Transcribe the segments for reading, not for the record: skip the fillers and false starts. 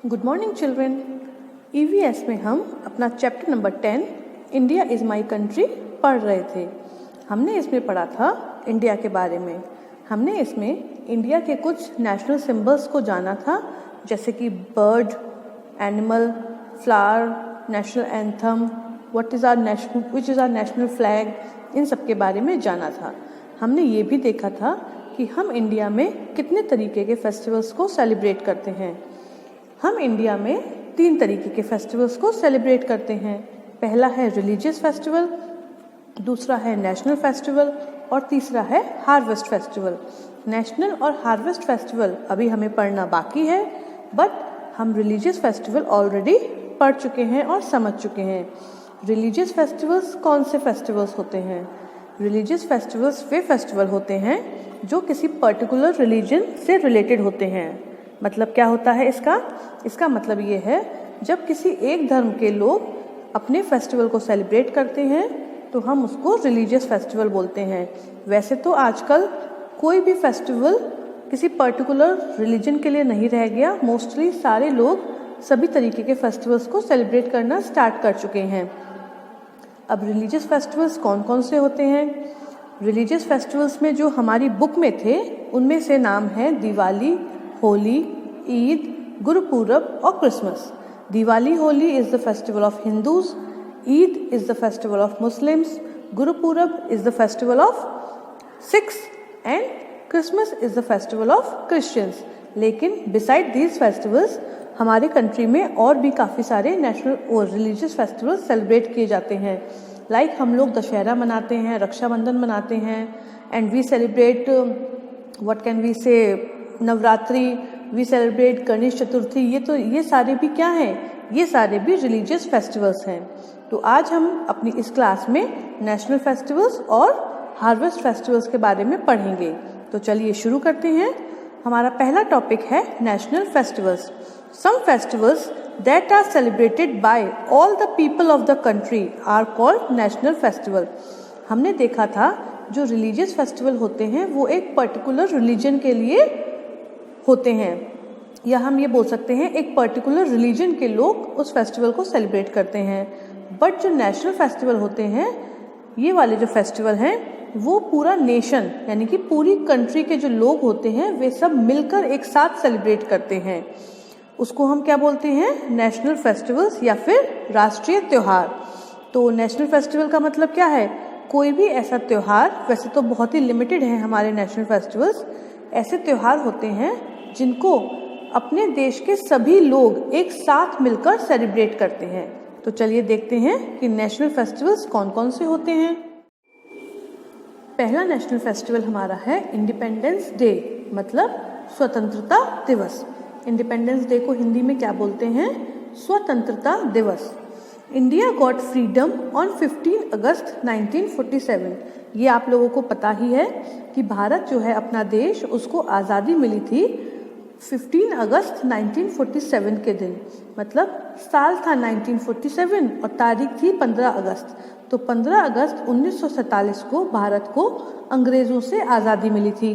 Good morning children. EVS में हम अपना chapter number 10 India is my country पढ़ रहे थे। हमने इसमें पढ़ा था इंडिया के बारे में। हमने इसमें इंडिया के कुछ नेशनल सिंबल्स को जाना था, जैसे कि bird, animal, flower, national anthem, which is our national flag, इन सब के बारे में जाना था। हमने ये भी देखा था कि हम इंडिया में कितने तरीके के फेस्टिवल्स को सेलिब्रेट करते हैं। हम इंडिया में 3 तरीके के फेस्टिवल्स को सेलिब्रेट करते हैं। पहला है रिलीजियस फेस्टिवल, दूसरा है नेशनल फेस्टिवल और तीसरा है हार्वेस्ट फेस्टिवल। नेशनल और हार्वेस्ट फेस्टिवल अभी हमें पढ़ना बाकी है, बट हम रिलीजियस फेस्टिवल ऑलरेडी पढ़ चुके हैं और समझ चुके हैं। रिलीजियस फेस्टिवल्स कौन से फेस्टिवल्स होते हैं? रिलीजियस फेस्टिवल्स वे फेस्टिवल होते हैं जो किसी पर्टिकुलर रिलीजन से रिलेटेड होते हैं। मतलब क्या होता है इसका मतलब ये है, जब किसी एक धर्म के लोग अपने फेस्टिवल को सेलिब्रेट करते हैं तो हम उसको रिलीजियस फेस्टिवल बोलते हैं। वैसे तो आजकल कोई भी फेस्टिवल किसी पर्टिकुलर रिलीजन के लिए नहीं रह गया। मोस्टली सारे लोग सभी तरीके के फेस्टिवल्स को सेलिब्रेट करना स्टार्ट कर चुके हैं। अब रिलीजियस फेस्टिवल्स कौन कौन से होते हैं? रिलीजियस फेस्टिवल्स में जो हमारी बुक में थे उनमें से नाम है दिवाली, होली, ईद, गुरुपूरब और Christmas. Diwali Holi is the festival of Hindus, Eid is the festival of Muslims, Gurpurab is the festival of Sikhs and Christmas is the festival of Christians. लेकिन बिसाइड दीज फेस्टिवल्स हमारे कंट्री में और भी काफ़ी सारे नेशनल और रिलीजियस फेस्टिवल्स सेलिब्रेट किए जाते हैं। लाइक हम लोग दशहरा मनाते हैं, रक्षाबंधन मनाते हैं, and we celebrate what can we say Navratri, we celebrate Ganesh Chaturthi. ये सारे भी क्या हैं? ये सारे भी रिलीजियस फेस्टिवल्स हैं। तो आज हम अपनी इस क्लास में नेशनल फेस्टिवल्स और हार्वेस्ट फेस्टिवल्स के बारे में पढ़ेंगे। तो चलिए शुरू करते हैं। हमारा पहला टॉपिक है national festivals. Some festivals that are celebrated by all the people of the country are called national festival. हमने देखा था जो रिलीजियस फेस्टिवल होते हैं वो एक पर्टिकुलर रिलीजन के लिए होते हैं, या हम ये बोल सकते हैं एक पर्टिकुलर रिलीजन के लोग उस फेस्टिवल को सेलिब्रेट करते हैं। बट जो नेशनल फेस्टिवल होते हैं, ये वाले जो फेस्टिवल हैं वो पूरा नेशन यानी कि पूरी कंट्री के जो लोग होते हैं वे सब मिलकर एक साथ सेलिब्रेट करते हैं। उसको हम क्या बोलते हैं? नेशनल फेस्टिवल्स या फिर राष्ट्रीय त्योहार। तो नेशनल फेस्टिवल का मतलब क्या है? कोई भी ऐसा त्योहार, वैसे तो बहुत ही लिमिटेड है हमारे नेशनल फेस्टिवल्स, ऐसे त्योहार होते हैं जिनको अपने देश के सभी लोग एक साथ मिलकर सेलिब्रेट करते हैं। तो चलिए देखते हैं कि नेशनल फेस्टिवल्स कौन कौन से होते हैं। पहला नेशनल फेस्टिवल हमारा है इंडिपेंडेंस डे, मतलब स्वतंत्रता दिवस। इंडिपेंडेंस डे को हिंदी में क्या बोलते हैं? स्वतंत्रता दिवस। इंडिया गॉट फ्रीडम ऑन 15 अगस्त 1947। ये आप लोगों को पता ही है कि भारत जो है अपना देश, उसको आज़ादी मिली थी 15 अगस्त 1947 के दिन। मतलब साल था 1947 और तारीख थी 15 अगस्त। तो 15 अगस्त 1947 को भारत को अंग्रेज़ों से आज़ादी मिली थी।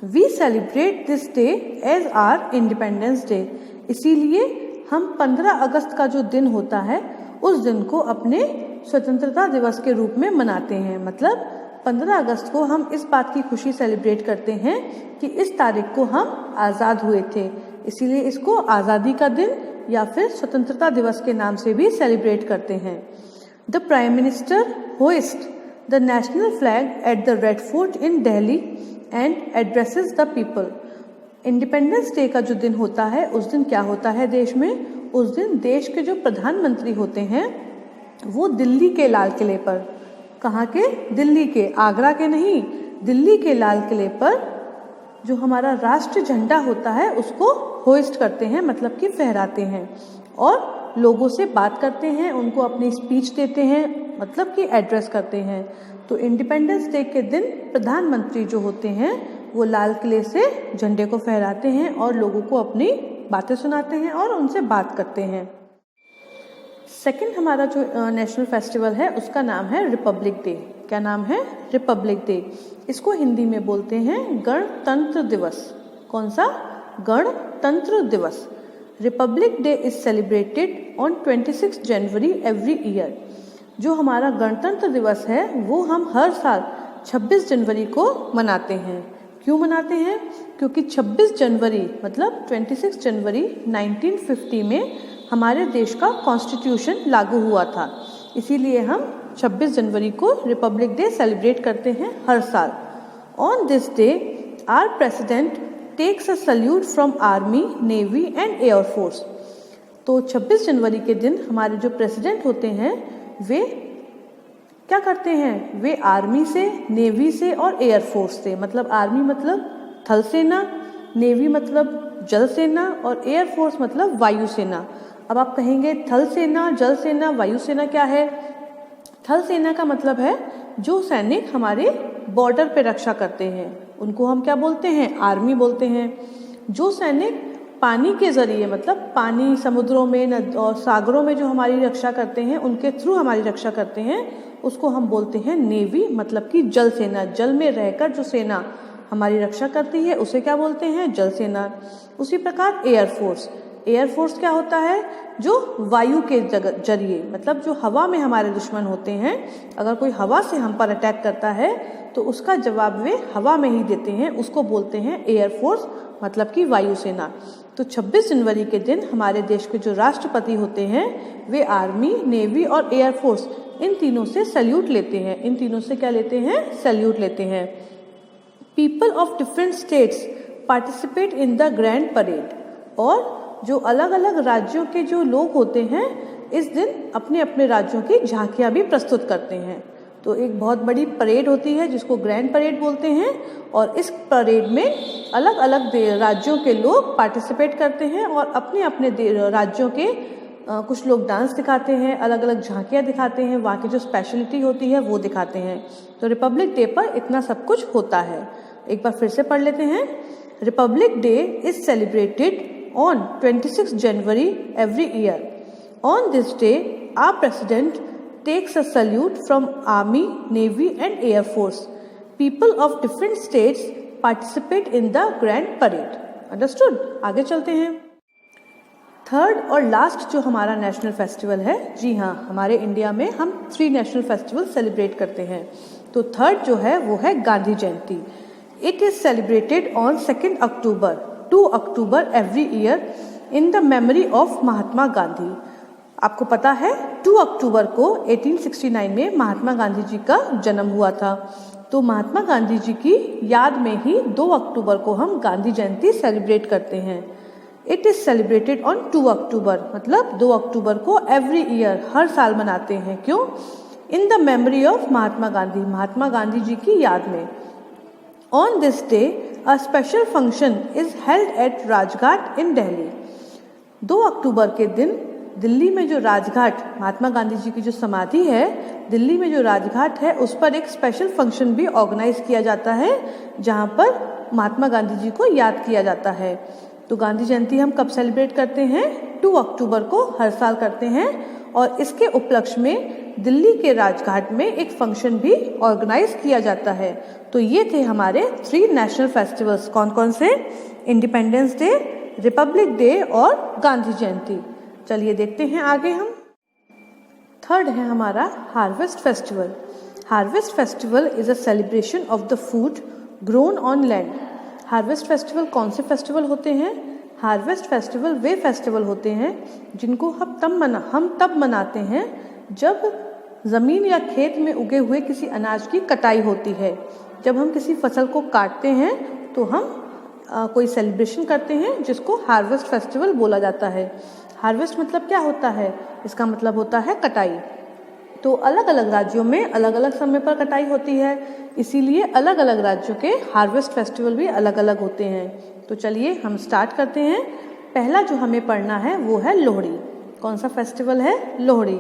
We celebrate this day as our independence day. इसीलिए हम 15 अगस्त का जो दिन होता है उस दिन को अपने स्वतंत्रता दिवस के रूप में मनाते हैं। मतलब 15 अगस्त को हम इस बात की खुशी सेलिब्रेट करते हैं कि इस तारीख को हम आज़ाद हुए थे, इसीलिए इसको आज़ादी का दिन या फिर स्वतंत्रता दिवस के नाम से भी सेलिब्रेट करते हैं। The prime minister hoist the national flag at the red fort in Delhi and addresses the people. Independence day का जो दिन होता है उस दिन क्या होता है देश में? उस दिन देश के जो प्रधानमंत्री होते हैं वो दिल्ली के लाल किले पर, कहाँ के? दिल्ली के, आगरा के नहीं, दिल्ली के लाल किले पर जो हमारा राष्ट्रीय झंडा होता है उसको होइस्ट करते हैं, मतलब कि फहराते हैं, और लोगों से बात करते हैं, उनको अपनी स्पीच देते हैं, मतलब कि एड्रेस करते हैं। तो इंडिपेंडेंस डे के दिन प्रधानमंत्री जो होते हैं वो लाल किले से झंडे को फहराते हैं और लोगों को अपनी बातें सुनाते हैं और उनसे बात करते हैं। सेकंड हमारा जो नेशनल फेस्टिवल है उसका नाम है रिपब्लिक डे। क्या नाम है? Republic day. इसको हिंदी में बोलते हैं गणतंत्र दिवस। कौन सा? गणतंत्र दिवस। Republic day is celebrated on 26 January every year. जो हमारा गणतंत्र दिवस है वो हम हर साल 26 जनवरी को मनाते हैं। क्यों मनाते हैं? क्योंकि 26 जनवरी मतलब 26 जनवरी 1950 में हमारे देश का कॉन्स्टिट्यूशन लागू हुआ था, इसीलिए हम 26 जनवरी को रिपब्लिक डे सेलिब्रेट करते हैं हर साल। On this day our president takes a salute from army, navy and air force. तो 26 जनवरी के दिन हमारे जो प्रेसिडेंट होते हैं वे क्या करते हैं? वे आर्मी से, नेवी से और एयर फोर्स से, मतलब आर्मी मतलब थल सेना, नेवी मतलब जल सेना और एयर फोर्स मतलब वायु सेना। अब आप कहेंगे थल सेना, जल सेना, वायु सेना क्या है? थल सेना का मतलब है जो सैनिक हमारे बॉर्डर पे रक्षा करते हैं, उनको हम क्या बोलते हैं? आर्मी बोलते हैं। जो सैनिक पानी के जरिए मतलब पानी, समुद्रों में और सागरों में जो हमारी रक्षा करते हैं, उनके थ्रू हमारी रक्षा करते हैं, उसको हम बोलते हैं नेवी, मतलब कि जल सेना। जल में रहकर जो सेना हमारी रक्षा करती है उसे क्या बोलते हैं? जल सेना। उसी प्रकार एयर फोर्स। एयर फोर्स क्या होता है? जो वायु के जरिए, मतलब जो हवा में हमारे दुश्मन होते हैं, अगर कोई हवा से हम पर अटैक करता है तो उसका जवाब वे हवा में ही देते हैं, उसको बोलते हैं एयर फोर्स, मतलब कि वायु सेना। तो 26 जनवरी के दिन हमारे देश के जो राष्ट्रपति होते हैं वे आर्मी, नेवी और एयर फोर्स इन तीनों से सैल्यूट लेते हैं। इन तीनों से क्या लेते हैं? सैल्यूट लेते हैं। People of different states participate in the grand parade. और जो अलग अलग राज्यों के जो लोग होते हैं इस दिन अपने अपने राज्यों की झांकियां भी प्रस्तुत करते हैं। तो एक बहुत बड़ी परेड होती है जिसको ग्रैंड परेड बोलते हैं, और इस परेड में अलग अलग राज्यों के लोग पार्टिसिपेट करते हैं और अपने अपने राज्यों के कुछ लोग डांस दिखाते हैं, अलग अलग झांकियां दिखाते हैं, वहाँ की जो स्पेशलिटी होती है वो दिखाते हैं। तो रिपब्लिक डे पर इतना सब कुछ होता है। एक बार फिर से पढ़ लेते हैं। Republic day is celebrated on 26 January every year. On this day, our president takes a salute from Army, Navy and Air Force. People of different states participate in the Grand Parade. Understood? आगे चलते हैं। Third और last जो हमारा national festival है, जी हाँ, हमारे India में हम 3 नेशनल फेस्टिवल सेलिब्रेट करते हैं। तो थर्ड जो है वो है Gandhi Jayanti. It is celebrated on 2 October 2 October every year in the memory of Mahatma Gandhi. आपको पता है 2 अक्टूबर को 1869 में महात्मा गांधी जी का जन्म हुआ था। तो महात्मा गांधी जी की याद में ही 2 अक्टूबर को हम गांधी जयंती सेलिब्रेट करते हैं। इट इज सेलिब्रेटेड ऑन 2 अक्टूबर मतलब 2 अक्टूबर को एवरी ईयर, हर साल मनाते हैं। क्यों? इन the memory of Mahatma Gandhi, Mahatma Gandhi ji की याद में। On this day a special function is held at Rajghat in Delhi। 2 अक्टूबर के दिन दिल्ली में जो राजघाट, महात्मा गांधी जी की जो समाधि है, दिल्ली में जो राजघाट है उस पर एक स्पेशल फंक्शन भी ऑर्गेनाइज किया जाता है जहां पर महात्मा गांधी जी को याद किया जाता है। तो गांधी जयंती हम कब सेलिब्रेट करते हैं? 2 अक्टूबर को हर साल करते हैं, और इसके उपलक्ष्य में दिल्ली के राजघाट में एक फंक्शन भी ऑर्गेनाइज किया जाता है। तो ये थे हमारे 3 नेशनल फेस्टिवल्स। कौन कौन से? इंडिपेंडेंस डे, रिपब्लिक डे और गांधी जयंती। चलिए देखते हैं आगे हम। थर्ड है हमारा harvest festival. Harvest festival is a celebration of the food grown on land. Harvest festival कौन से फेस्टिवल होते हैं? हार्वेस्ट फेस्टिवल वे फेस्टिवल होते हैं जिनको हम तब मनाते हैं जब ज़मीन या खेत में उगे हुए किसी अनाज की कटाई होती है। जब हम किसी फसल को काटते हैं तो हम कोई सेलिब्रेशन करते हैं जिसको हार्वेस्ट फेस्टिवल बोला जाता है। हार्वेस्ट मतलब क्या होता है? इसका मतलब होता है कटाई। तो अलग अलग राज्यों में अलग अलग समय पर कटाई होती है, इसीलिए अलग अलग राज्यों के हार्वेस्ट फेस्टिवल भी अलग अलग होते हैं। तो चलिए हम स्टार्ट करते हैं। पहला जो हमें पढ़ना है वो है लोहड़ी। कौन सा फेस्टिवल है? लोहड़ी।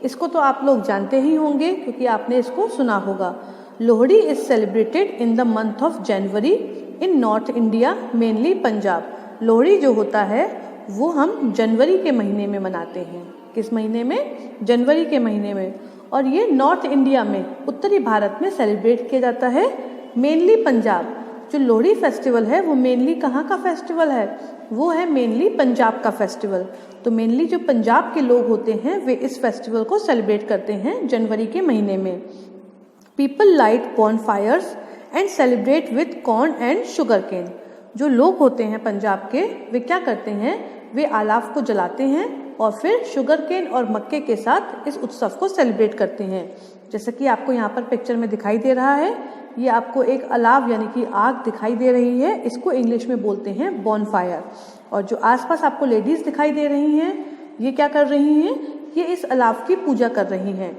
इसको तो आप लोग जानते ही होंगे क्योंकि आपने इसको सुना होगा। Lohri is celebrated in the month of January in north India, mainly Punjab. Lohri जो होता है वो हम जनवरी के महीने में मनाते हैं। किस महीने में? जनवरी के महीने में। और ये नॉर्थ इंडिया में, उत्तरी भारत में सेलिब्रेट किया जाता है, मेनली पंजाब। जो लोहड़ी फेस्टिवल है वो मेनली कहाँ का फेस्टिवल है? वो है मेनली पंजाब का फेस्टिवल। तो मेनली जो पंजाब के लोग होते हैं वे इस फेस्टिवल को सेलिब्रेट करते हैं जनवरी के महीने में। People light bonfires and celebrate with corn and sugarcane. जो लोग होते हैं पंजाब के वे क्या करते हैं, वे अलाव को जलाते हैं और फिर शुगर केन और मक्के के साथ इस उत्सव को सेलिब्रेट करते हैं। जैसा कि आपको यहाँ पर पिक्चर में दिखाई दे रहा है, ये आपको एक अलाव यानी कि आग दिखाई दे रही है, इसको इंग्लिश में बोलते हैं बॉनफायर। और जो आसपास आपको लेडीज दिखाई दे रही हैं, ये क्या कर रही हैं, ये इस अलाव की पूजा कर रही हैं।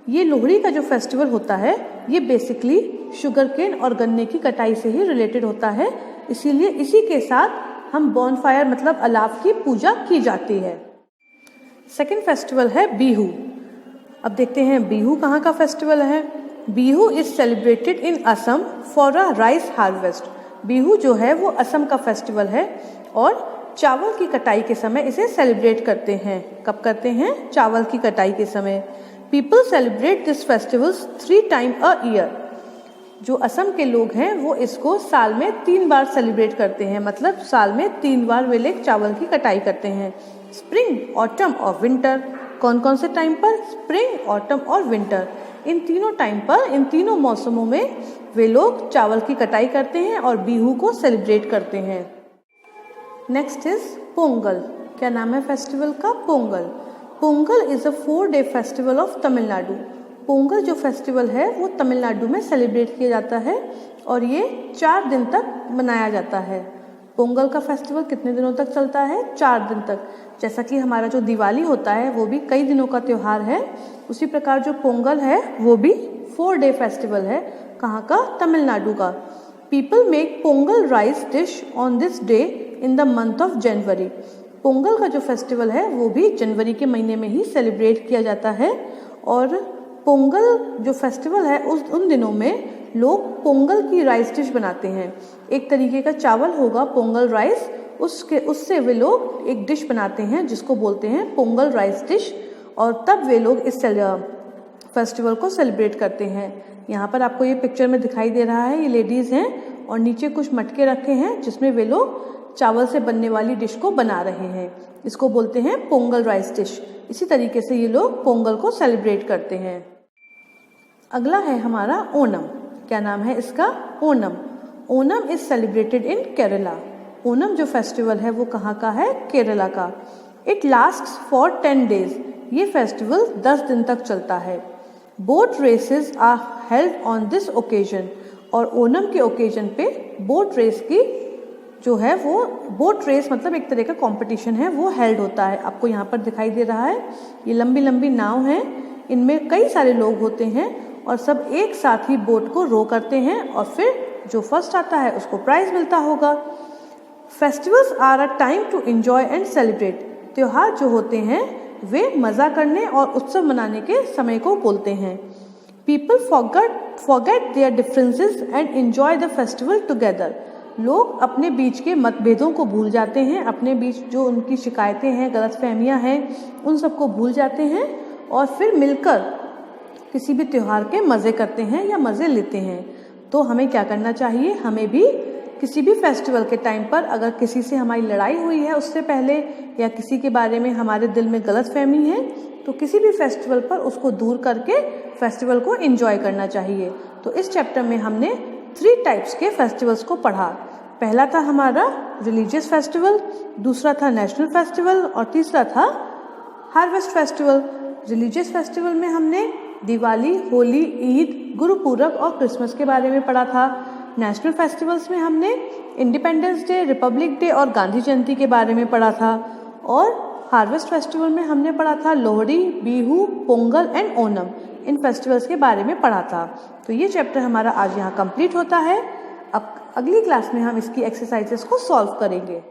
ये लोहड़ी का जो फेस्टिवल होता है ये बेसिकली शुगर केन और गन्ने की कटाई से ही रिलेटेड होता है, इसीलिए इसी के साथ हम बॉनफायर मतलब अलाव की पूजा की जाती है। सेकेंड फेस्टिवल है बिहू। अब देखते हैं बिहू कहाँ का फेस्टिवल है। Bihu is celebrated in Assam for a rice harvest. Bihu जो है वो असम का फेस्टिवल है और चावल की कटाई के समय इसे सेलिब्रेट करते हैं। कब करते हैं? चावल की कटाई के समय। People celebrate this festivals 3 times a year. जो असम के लोग हैं वो इसको साल में 3 बार सेलिब्रेट करते हैं, मतलब साल में 3 बार वे लोग चावल की कटाई करते हैं। स्प्रिंग, ऑटम और विंटर। कौन कौन से टाइम पर? स्प्रिंग, ऑटम और विंटर। इन तीनों टाइम पर, इन तीनों मौसमों में वे लोग चावल की कटाई करते हैं और बिहू को सेलिब्रेट करते हैं। Next is Pongal. क्या नाम है फेस्टिवल का? Pongal. Pongal is a 4-day festival of Tamil Nadu. Pongal जो फेस्टिवल है वो तमिलनाडु में सेलिब्रेट किया जाता है और ये 4 दिन तक मनाया जाता है। पोंगल का फेस्टिवल कितने दिनों तक चलता है? 4 दिन तक। जैसा कि हमारा जो दिवाली होता है वो भी कई दिनों का त्यौहार है, उसी प्रकार जो पोंगल है वो भी 4-day फेस्टिवल है। कहाँ का? तमिलनाडु का। People make Pongal rice dish on this day in the month of January. Pongal का जो फेस्टिवल है वो भी जनवरी के महीने में ही सेलिब्रेट किया जाता है और पोंगल जो फेस्टिवल है उन दिनों में लोग पोंगल की राइस डिश बनाते हैं। एक तरीके का चावल होगा पोंगल राइस, उससे वे लोग एक डिश बनाते हैं जिसको बोलते हैं पोंगल राइस डिश, और तब वे लोग इस फेस्टिवल को सेलिब्रेट करते हैं। यहाँ पर आपको ये पिक्चर में दिखाई दे रहा है, ये लेडीज़ हैं और नीचे कुछ मटके रखे हैं जिसमें वे लोग चावल से बनने वाली डिश को बना रहे हैं। इसको बोलते हैं पोंगल राइस डिश। इसी तरीके से ये लोग पोंगल को सेलिब्रेट करते हैं। अगला है हमारा ओणम। क्या नाम है इसका? Onam. Onam is celebrated in Kerala. Onam जो फेस्टिवल है वो कहाँ का है? केरला का। It lasts for 10 days। ये फेस्टिवल 10 दिन तक चलता है। Boat races are held on this occasion. और ओणम के ओकेजन पे बोट रेस की जो है वो बोट रेस मतलब एक तरह का कंपटीशन है वो हेल्ड होता है। आपको यहाँ पर दिखाई दे रहा है, ये लंबी लंबी नाव हैं, इनमें कई सारे लोग होते हैं और सब एक साथ ही बोट को रो करते हैं और फिर जो फर्स्ट आता है उसको प्राइज मिलता होगा। Festivals are a time to enjoy and celebrate. त्योहार जो होते हैं वे मज़ा करने और उत्सव मनाने के समय को बोलते हैं। People forget there differences and enjoy the festival together. लोग अपने बीच के मतभेदों को भूल जाते हैं, अपने बीच जो उनकी शिकायतें हैं, गलतफहमियां हैं, उन सबको भूल जाते हैं और फिर मिलकर किसी भी त्यौहार के मज़े करते हैं या मज़े लेते हैं। तो हमें क्या करना चाहिए? हमें भी किसी भी फेस्टिवल के टाइम पर अगर किसी से हमारी लड़ाई हुई है उससे पहले या किसी के बारे में हमारे दिल में गलतफहमी है तो किसी भी फेस्टिवल पर उसको दूर करके फेस्टिवल को एंजॉय करना चाहिए। तो इस चैप्टर में हमने 3 टाइप्स के फेस्टिवल्स को पढ़ा। पहला था हमारा रिलीजियस फेस्टिवल, दूसरा था नेशनल फेस्टिवल और तीसरा था हार्वेस्ट फेस्टिवल। रिलीजियस फेस्टिवल में हमने दिवाली, होली, ईद, गुरुपूरब और क्रिसमस के बारे में पढ़ा था। नेशनल फेस्टिवल्स में हमने इंडिपेंडेंस डे, रिपब्लिक डे और गांधी जयंती के बारे में पढ़ा था। और हार्वेस्ट फेस्टिवल में हमने पढ़ा था Lohri, Bihu, Pongal and Onam. In festivals के बारे में पढ़ा था। तो ये चैप्टर हमारा आज यहाँ कंप्लीट होता है। अब अगली क्लास में हम इसकी एक्सरसाइजेस को सॉल्व करेंगे।